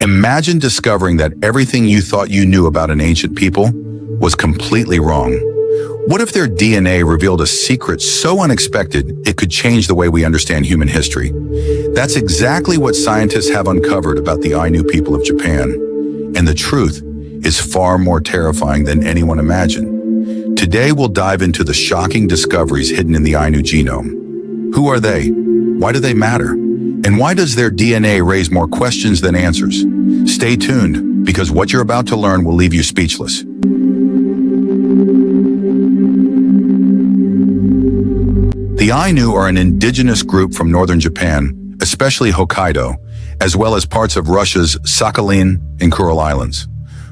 Imagine discovering that everything you thought you knew about an ancient people was completely wrong. What if their DNA revealed a secret so unexpected it could change the way we understand human history? That's exactly what scientists have uncovered about the Ainu people of Japan. And the truth is far more terrifying than anyone imagined. Today we'll dive into the shocking discoveries hidden in the Ainu genome. Who are they? Why do they matter? And why does their DNA raise more questions than answers? Stay tuned, because what you're about to learn will leave you speechless. The Ainu are an indigenous group from northern Japan, especially Hokkaido, as well as parts of Russia's Sakhalin and Kuril Islands.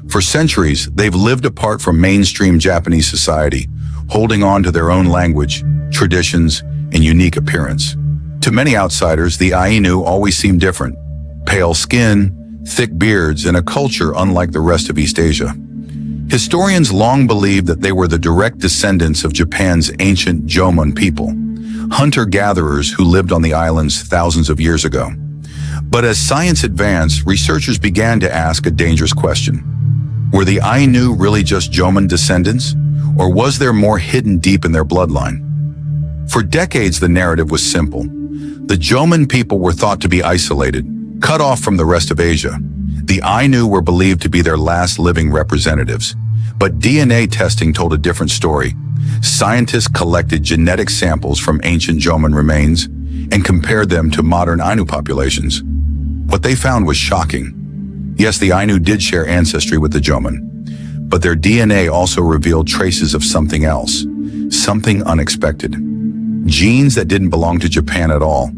For centuries, they've lived apart from mainstream Japanese society, holding on to their own language, traditions, and unique appearance. To many outsiders, the Ainu always seem different. Pale skin, thick beards, and a culture unlike the rest of East Asia. Historians long believed that they were the direct descendants of Japan's ancient Jomon people, hunter-gatherers who lived on the islands thousands of years ago. But as science advanced, researchers began to ask a dangerous question. Were the Ainu really just Jomon descendants, or was there more hidden deep in their bloodline? For decades, the narrative was simple. The Jomon people were thought to be isolated, cut off from the rest of Asia. The Ainu were believed to be their last living representatives. But DNA testing told a different story. Scientists collected genetic samples from ancient Jomon remains and compared them to modern Ainu populations. What they found was shocking. Yes, the Ainu did share ancestry with the Jomon, but their DNA also revealed traces of something else, something unexpected. Genes that didn't belong to Japan at all.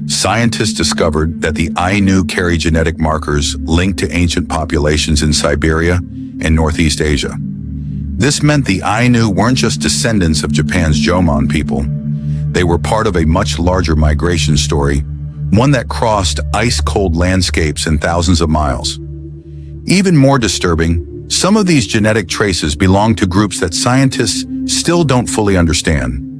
Scientists discovered that the Ainu carry genetic markers linked to ancient populations in Siberia and Northeast Asia. This meant the Ainu weren't just descendants of Japan's Jomon people. They were part of a much larger migration story, one that crossed ice-cold landscapes and thousands of miles. Even more disturbing, some of these genetic traces belong to groups that scientists still don't fully understand.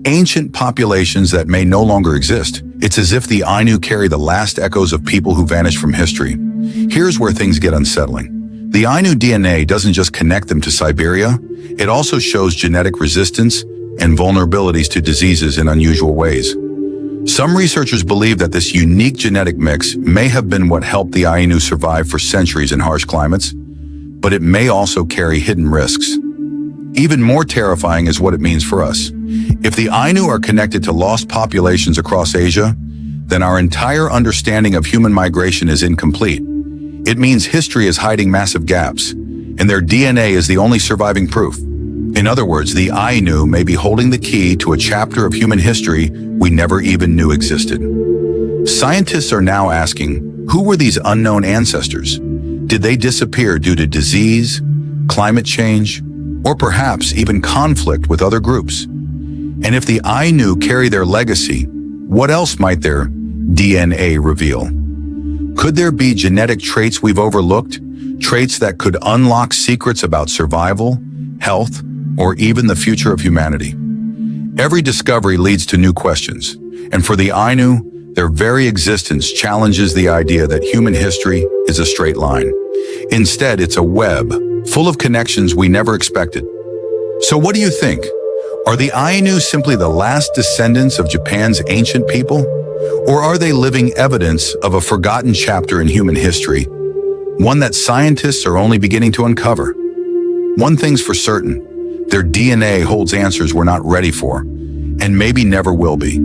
Ancient populations that may no longer exist. It's as if the Ainu carry the last echoes of people who vanished from history. Here's where things get unsettling. The Ainu DNA doesn't just connect them to Siberia, it also shows genetic resistance and vulnerabilities to diseases in unusual ways. Some researchers believe that this unique genetic mix may have been what helped the Ainu survive for centuries in harsh climates, but it may also carry hidden risks. Even more terrifying is what it means for us. If the Ainu are connected to lost populations across Asia, then our entire understanding of human migration is incomplete. It means history is hiding massive gaps, and their DNA is the only surviving proof. In other words, the Ainu may be holding the key to a chapter of human history we never even knew existed. Scientists are now asking, who were these unknown ancestors? Did they disappear due to disease, climate change, or perhaps even conflict with other groups? And if the Ainu carry their legacy, what else might their DNA reveal? Could there be genetic traits we've overlooked? Traits that could unlock secrets about survival, health, or even the future of humanity? Every discovery leads to new questions, and for the Ainu, their very existence challenges the idea that human history is a straight line. Instead, it's a web, full of connections we never expected. So what do you think? Are the Ainu simply the last descendants of Japan's ancient people? Or are they living evidence of a forgotten chapter in human history, one that scientists are only beginning to uncover? One thing's for certain, their DNA holds answers we're not ready for, and maybe never will be.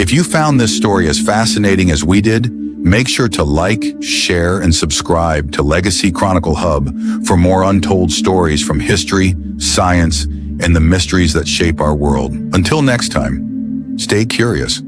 If you found this story as fascinating as we did, make sure to like, share, and subscribe to Legacy Chronicle Hub for more untold stories from history, science, and the mysteries that shape our world. Until next time, stay curious.